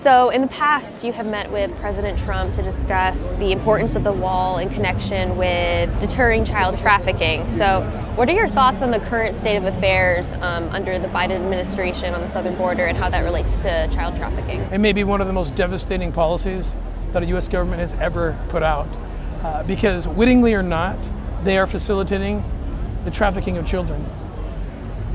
So in the past, you have met with President Trump to discuss the importance of the wall in connection with deterring child trafficking. So what are your thoughts on the current state of affairs under the Biden administration on the southern border and how that relates to child trafficking? It may be one of the most devastating policies that a U.S. government has ever put out because wittingly or not, they are facilitating the trafficking of children.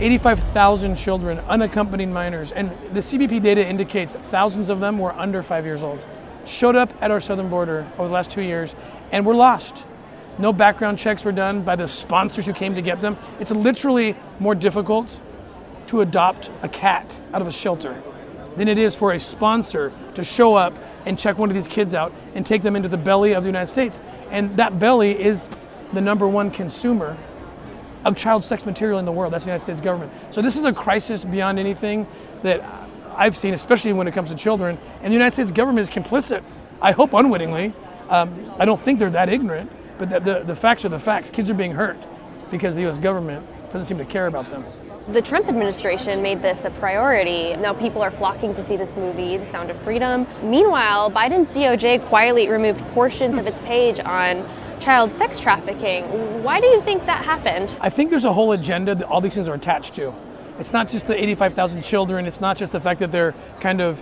85,000 children, unaccompanied minors, and the CBP data indicates thousands of them were under 5 years old, showed up at our southern border over the last 2 years and were lost. No background checks were done by the sponsors who came to get them. It's literally more difficult to adopt a cat out of a shelter than it is for a sponsor to show up and check one of these kids out and take them into the belly of the United States. And that belly is the #1 consumer of child sex material in the world. That's the United States government. So this is a crisis beyond anything that I've seen, especially when it comes to children. And the United States government is complicit, I hope unwittingly. I don't think they're that ignorant, but the facts are the facts. Kids are being hurt because the U.S. government doesn't seem to care about them. The Trump administration made this a priority. Now people are flocking to see this movie, The Sound of Freedom. Meanwhile, Biden's DOJ quietly removed portions of its page on child sex trafficking. Why do you think that happened? I think there's a whole agenda that all these things are attached to. It's not just the 85,000 children. It's not just the fact that they're kind of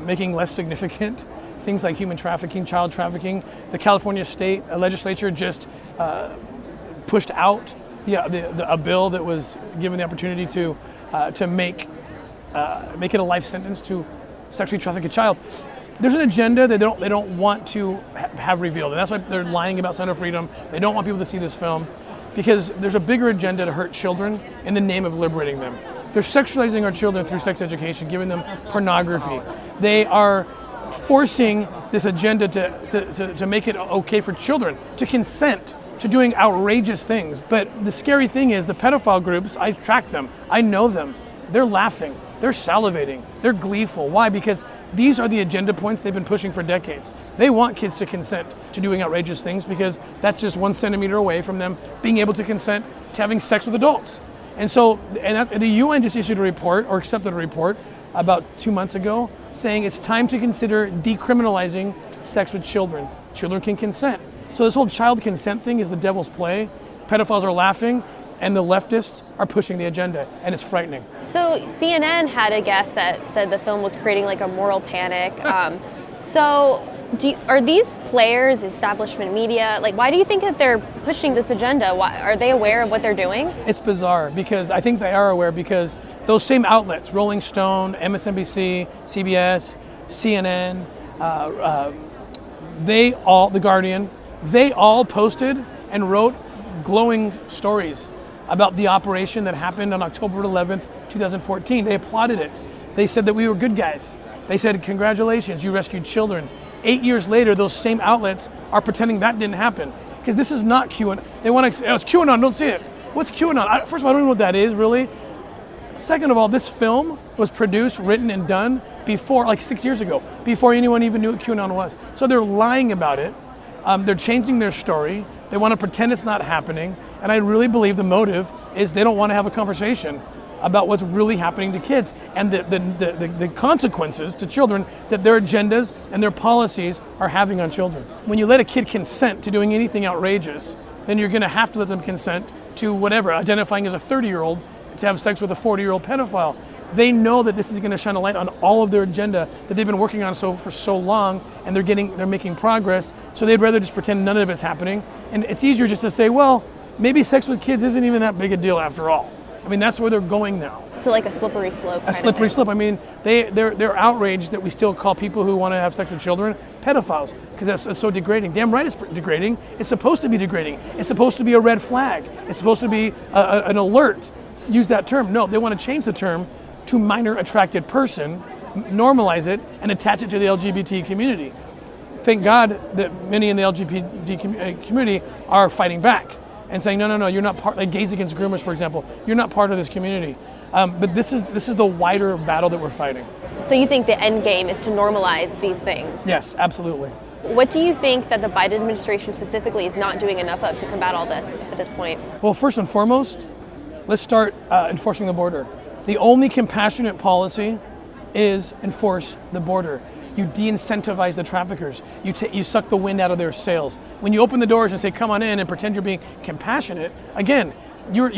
making less significant things like human trafficking, child trafficking. The California state legislature just pushed out a bill that was given the opportunity to make it a life sentence to sexually traffic a child. There's an agenda that they don't want to have revealed, and that's why they're lying about Sound of Freedom. They don't want people to see this film because there's a bigger agenda to hurt children in the name of liberating them. They're sexualizing our children through sex education, giving them pornography. They are forcing this agenda to make it okay for children to consent to doing outrageous things. But the scary thing is the pedophile groups, I track them, I know them. They're laughing, they're salivating, they're gleeful. Why? Because these are the agenda points they've been pushing for decades. They want kids to consent to doing outrageous things because that's just 1 centimeter away from them being able to consent to having sex with adults. And so the UN just issued a report, or accepted a report, about 2 months ago, saying it's time to consider decriminalizing sex with children. Children can consent. So this whole child consent thing is the devil's play. Pedophiles are laughing, and the leftists are pushing the agenda, and it's frightening. So CNN had a guest that said the film was creating like a moral panic. Are these players, establishment media, why do you think that they're pushing this agenda? Why, are they aware of what they're doing? It's bizarre because I think they are aware because those same outlets, Rolling Stone, MSNBC, CBS, CNN, The Guardian, they all posted and wrote glowing stories about the operation that happened on October 11th, 2014. They applauded it. They said that we were good guys. They said, congratulations, you rescued children. 8 years later, those same outlets are pretending that didn't happen. Because this is not QAnon. They want to say, oh, it's QAnon, don't see it. What's QAnon? First of all, I don't know what that is, really. Second of all, this film was produced, written, and done before, 6 years ago, before anyone even knew what QAnon was. So they're lying about it. They're changing their story. They want to pretend it's not happening. And I really believe the motive is they don't want to have a conversation about what's really happening to kids and the consequences to children that their agendas and their policies are having on children. When you let a kid consent to doing anything outrageous, then you're going to have to let them consent to whatever, identifying as a 30-year-old to have sex with a 40-year-old pedophile. They know that this is going to shine a light on all of their agenda that they've been working on for so long, and they're making progress. So they'd rather just pretend none of it's happening. And it's easier just to say, well, maybe sex with kids isn't even that big a deal after all. I mean, that's where they're going now. So like a slippery slope. A slippery slope. I mean, they're outraged that we still call people who want to have sex with children pedophiles because that's so degrading. Damn right it's degrading. It's supposed to be degrading. It's supposed to be a red flag. It's supposed to be an alert. Use that term. No, they want to change the term to minor attracted person, normalize it, and attach it to the LGBT community. Thank God that many in the LGBT community are fighting back and saying, no, you're not part, like Gays Against Groomers, for example, you're not part of this community. But this is the wider battle that we're fighting. So you think the end game is to normalize these things? Yes, absolutely. What do you think that the Biden administration specifically is not doing enough of to combat all this at this point? Well, first and foremost, let's start enforcing the border. The only compassionate policy is enforce the border. You de-incentivize the traffickers. You suck the wind out of their sails. When you open the doors and say, come on in, and pretend you're being compassionate, again, you're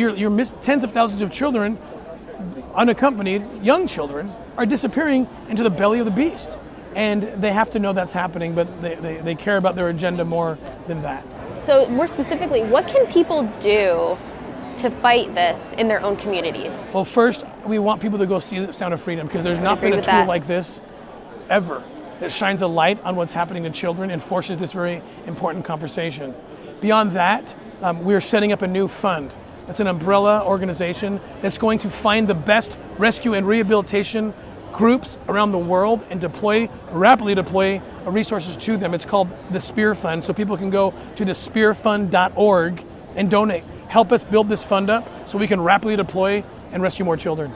tens of thousands of children, unaccompanied young children, are disappearing into the belly of the beast. And they have to know that's happening, but they care about their agenda more than that. So more specifically, what can people do to fight this in their own communities? Well, first, we want people to go see the Sound of Freedom, because there's not been a tool like this ever that shines a light on what's happening to children and forces this very important conversation. Beyond that, we're setting up a new fund. It's an umbrella organization that's going to find the best rescue and rehabilitation groups around the world and rapidly deploy resources to them. It's called the Spear Fund, so people can go to thespearfund.org and donate. Help us build this fund up so we can rapidly deploy and rescue more children.